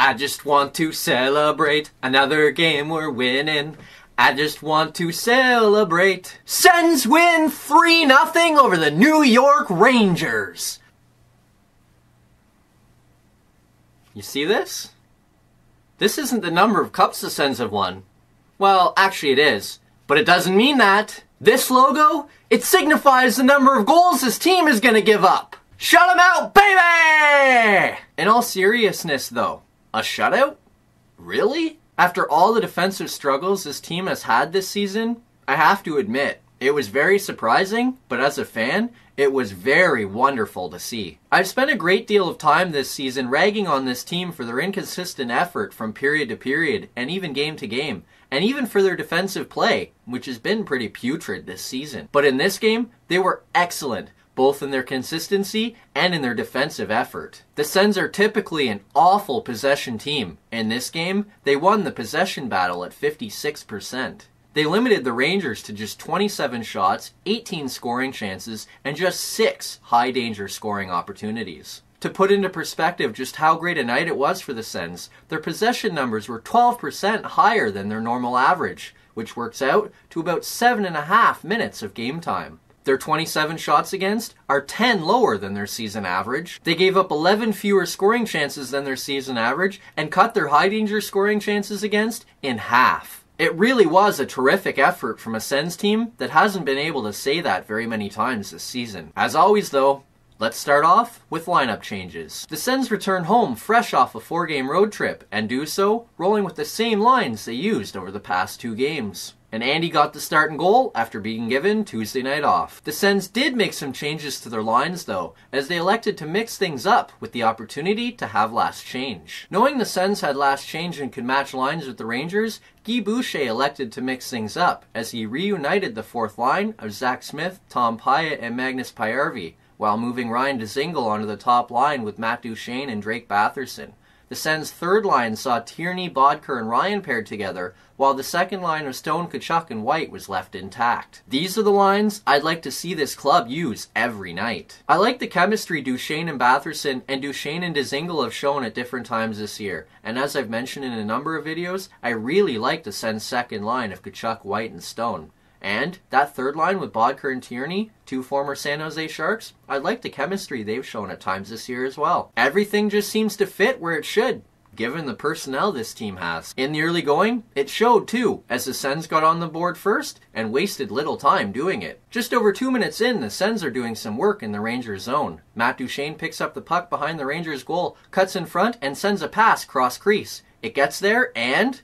I just want to celebrate another game we're winning. I just want to celebrate. Sens win 3-0 over the New York Rangers. You see this? This isn't the number of cups the Sens have won. Well, actually it is. But it doesn't mean that. This logo, it signifies the number of goals this team is going to give up. Shut them out, baby! In all seriousness, though, a shutout? Really? After all the defensive struggles this team has had this season, I have to admit, it was very surprising, but as a fan, it was very wonderful to see. I've spent a great deal of time this season ragging on this team for their inconsistent effort from period to period, and even game to game, and even for their defensive play, which has been pretty putrid this season. But in this game, they were excellent, both in their consistency and in their defensive effort. The Sens are typically an awful possession team. In this game, they won the possession battle at 56%. They limited the Rangers to just 27 shots, 18 scoring chances, and just 6 high-danger scoring opportunities. To put into perspective just how great a night it was for the Sens, their possession numbers were 12% higher than their normal average, which works out to about 7.5 minutes of game time. Their 27 shots against are 10 lower than their season average. They gave up 11 fewer scoring chances than their season average and cut their high-danger scoring chances against in half. It really was a terrific effort from a Sens team that hasn't been able to say that very many times this season. As always though, let's start off with lineup changes. The Sens return home fresh off a 4-game road trip, and do so rolling with the same lines they used over the past 2 games. And Andy got the start and goal after being given Tuesday night off. The Sens did make some changes to their lines though, as they elected to mix things up with the opportunity to have last change. Knowing the Sens had last change and could match lines with the Rangers, Guy Boucher elected to mix things up as he reunited the 4th line of Zach Smith, Tom Pyatt, and Magnus Paajarvi, while moving Ryan Dzingel onto the top line with Matt Duchene and Drake Batherson. The Sens' 3rd line saw Tierney, Bodker, and Ryan paired together, while the 2nd line of Stone, Tkachuk, and White was left intact. These are the lines I'd like to see this club use every night. I like the chemistry Duchene and Batherson and Duchene and Dzingel have shown at different times this year, and as I've mentioned in a number of videos, I really like the Sens' 2nd line of Tkachuk, White, and Stone. And that 3rd line with Bodker and Tierney, 2 former San Jose Sharks, I like the chemistry they've shown at times this year as well. Everything just seems to fit where it should, given the personnel this team has. In the early going, it showed too, as the Sens got on the board first and wasted little time doing it. Just over 2 minutes in, the Sens are doing some work in the Rangers zone. Matt Duchene picks up the puck behind the Rangers goal, cuts in front, and sends a pass cross crease. It gets there and...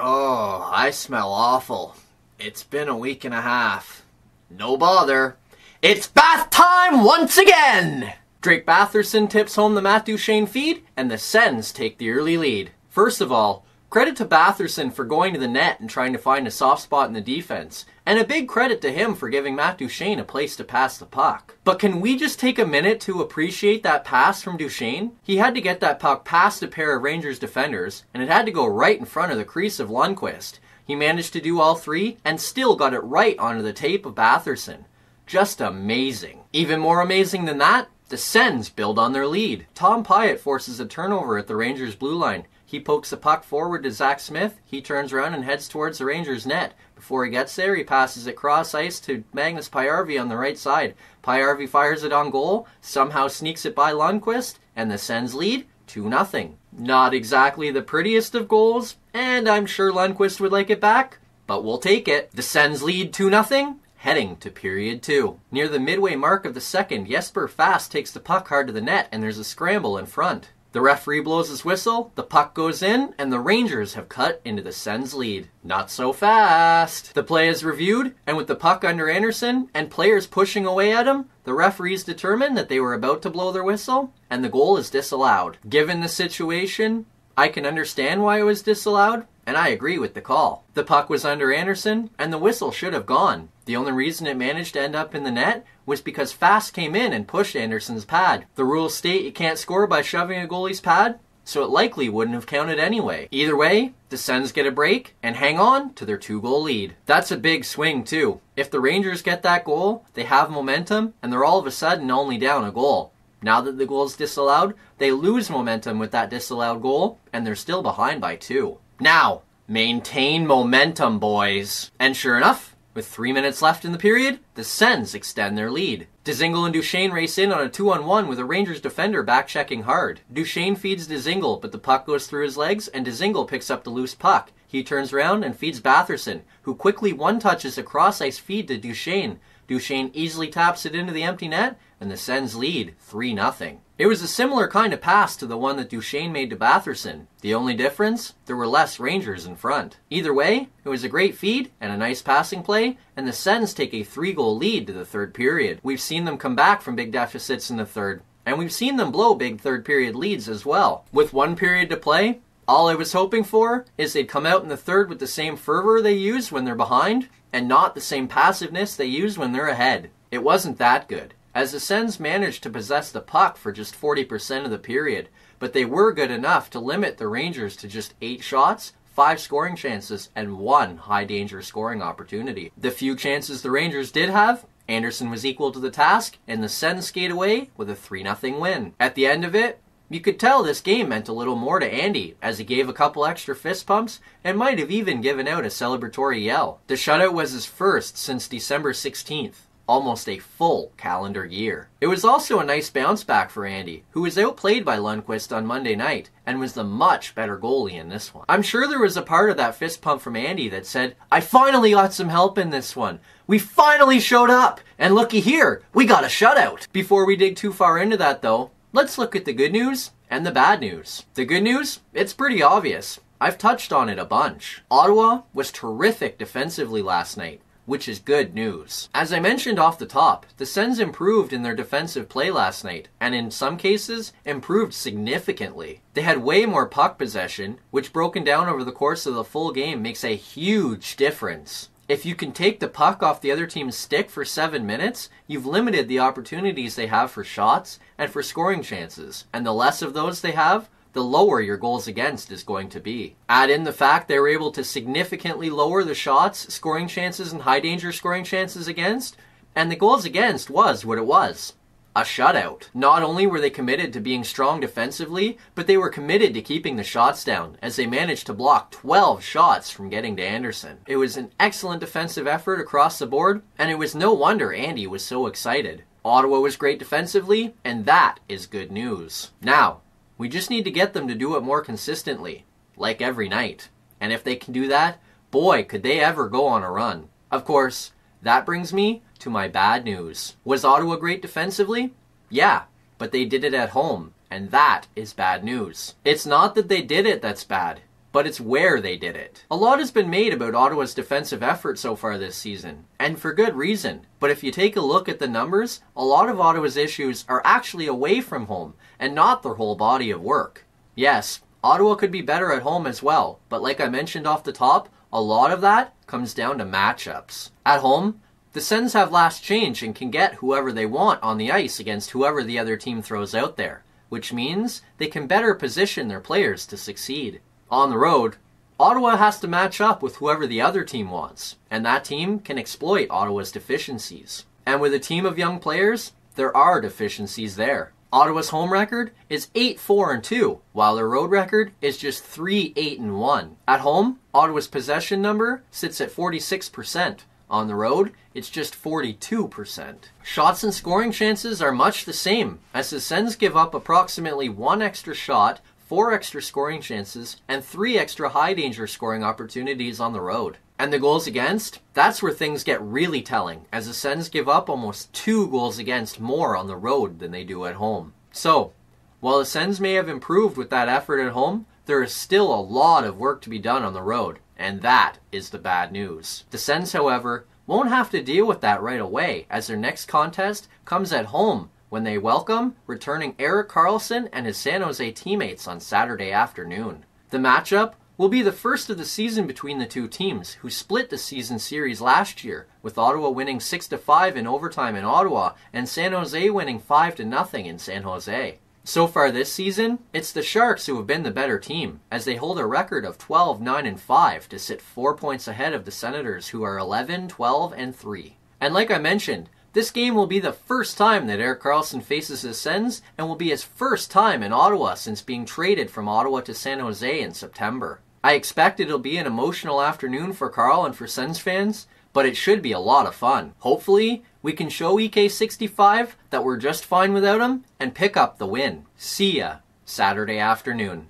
oh, I smell awful. It's been a week and a half. No bother. It's bath time once again! Drake Batherson tips home the Matt Duchene feed, and the Sens take the early lead. First of all, credit to Batherson for going to the net and trying to find a soft spot in the defense, and a big credit to him for giving Matt Duchene a place to pass the puck. But can we just take a minute to appreciate that pass from Duchene? He had to get that puck past a pair of Rangers defenders, and it had to go right in front of the crease of Lundqvist. He managed to do all 3, and still got it right onto the tape of Batherson. Just amazing. Even more amazing than that, the Sens build on their lead. Tom Pyatt forces a turnover at the Rangers' blue line. He pokes the puck forward to Zach Smith. He turns around and heads towards the Rangers' net. Before he gets there, he passes it cross ice to Magnus Paajarvi on the right side. Paajarvi fires it on goal, somehow sneaks it by Lundqvist, and the Sens lead 2-0. Not exactly the prettiest of goals, and I'm sure Lundqvist would like it back, but we'll take it. The Sens lead 2-0. Heading to period 2. Near the midway mark of the second, Jesper Fast takes the puck hard to the net and there's a scramble in front. The referee blows his whistle, the puck goes in, and the Rangers have cut into the Sens lead. Not so fast. The play is reviewed, and with the puck under Anderson and players pushing away at him, the referees determine that they were about to blow their whistle, and the goal is disallowed. Given the situation, I can understand why it was disallowed, and I agree with the call. The puck was under Anderson, and the whistle should have gone. The only reason it managed to end up in the net was because Fast came in and pushed Anderson's pad. The rules state you can't score by shoving a goalie's pad, so it likely wouldn't have counted anyway. Either way, the Sens get a break and hang on to their 2-goal lead. That's a big swing too. If the Rangers get that goal, they have momentum and they're all of a sudden only down a goal. Now that the goal is disallowed, they lose momentum with that disallowed goal and they're still behind by 2. Now, maintain momentum, boys. And sure enough, with 3 minutes left in the period, the Sens extend their lead. Dzingel and Duchesne race in on a 2-on-1 with a Rangers defender back-checking hard. Duchesne feeds Dzingel, but the puck goes through his legs and Dzingel picks up the loose puck. He turns around and feeds Batherson, who quickly one-touches a cross-ice feed to Duchesne. Duchesne easily taps it into the empty net, and the Sens lead 3-0. It was a similar kind of pass to the one that Duchesne made to Batherson. The only difference? There were less Rangers in front. Either way, it was a great feed and a nice passing play, and the Sens take a 3-goal lead to the third period. We've seen them come back from big deficits in the third, and we've seen them blow big third period leads as well. With 1 period to play, all I was hoping for is they'd come out in the third with the same fervor they use when they're behind, and not the same passiveness they use when they're ahead. It wasn't that good, as the Sens managed to possess the puck for just 40% of the period, but they were good enough to limit the Rangers to just 8 shots, 5 scoring chances, and 1 high-danger scoring opportunity. The few chances the Rangers did have, Anderson was equal to the task, and the Sens skate away with a 3-0 win. At the end of it, you could tell this game meant a little more to Andy, as he gave a couple extra fist pumps and might have even given out a celebratory yell. The shutout was his first since December 16th. Almost a full calendar year. It was also a nice bounce back for Andy, who was outplayed by Lundqvist on Monday night, and was the much better goalie in this one. I'm sure there was a part of that fist pump from Andy that said, "I finally got some help in this one. We finally showed up, and looky here, we got a shutout." Before we dig too far into that though, let's look at the good news and the bad news. The good news? It's pretty obvious. I've touched on it a bunch. Ottawa was terrific defensively last night, which is good news. As I mentioned off the top, the Sens improved in their defensive play last night, and in some cases, improved significantly. They had way more puck possession, which broken down over the course of the full game makes a huge difference. If you can take the puck off the other team's stick for 7 minutes, you've limited the opportunities they have for shots and for scoring chances, and the less of those they have, the lower your goals against is going to be. Add in the fact they were able to significantly lower the shots, scoring chances, and high danger scoring chances against, and the goals against was what it was. A shutout. Not only were they committed to being strong defensively, but they were committed to keeping the shots down, as they managed to block 12 shots from getting to Anderson. It was an excellent defensive effort across the board, and it was no wonder Andy was so excited. Ottawa was great defensively, and that is good news. Now, we just need to get them to do it more consistently, like every night. And if they can do that, boy, could they ever go on a run. Of course, that brings me to my bad news. Was Ottawa great defensively? Yeah, but they did it at home, and that is bad news. It's not that they did it that's bad, but it's where they did it. A lot has been made about Ottawa's defensive effort so far this season, and for good reason. But if you take a look at the numbers, a lot of Ottawa's issues are actually away from home, and not their whole body of work. Yes, Ottawa could be better at home as well, but like I mentioned off the top, a lot of that comes down to matchups. At home, the Sens have last change and can get whoever they want on the ice against whoever the other team throws out there, which means they can better position their players to succeed. On the road, Ottawa has to match up with whoever the other team wants, and that team can exploit Ottawa's deficiencies. And with a team of young players, there are deficiencies there. Ottawa's home record is 8-4-2, while their road record is just 3-8-1. At home, Ottawa's possession number sits at 46%. On the road, it's just 42%. Shots and scoring chances are much the same, as the Sens give up approximately 1 extra shot, 4 extra scoring chances, and 3 extra high-danger scoring opportunities on the road. And the goals against? That's where things get really telling, as the Sens give up almost 2 goals against more on the road than they do at home. So, while the Sens may have improved with that effort at home, there is still a lot of work to be done on the road, and that is the bad news. The Sens, however, won't have to deal with that right away, as their next contest comes at home, when they welcome returning Erik Karlsson and his San Jose teammates on Saturday afternoon. The matchup will be the first of the season between the two teams, who split the season series last year, with Ottawa winning 6-5 in overtime in Ottawa, and San Jose winning 5-0 in San Jose. So far this season, it's the Sharks who have been the better team, as they hold a record of 12-9-5 to sit 4 points ahead of the Senators, who are 11-12-3. And like I mentioned, this game will be the first time that Erik Karlsson faces his Sens, and will be his first time in Ottawa since being traded from Ottawa to San Jose in September. I expect it'll be an emotional afternoon for Karl and for Sens fans, but it should be a lot of fun. Hopefully, we can show EK65 that we're just fine without him and pick up the win. See ya Saturday afternoon.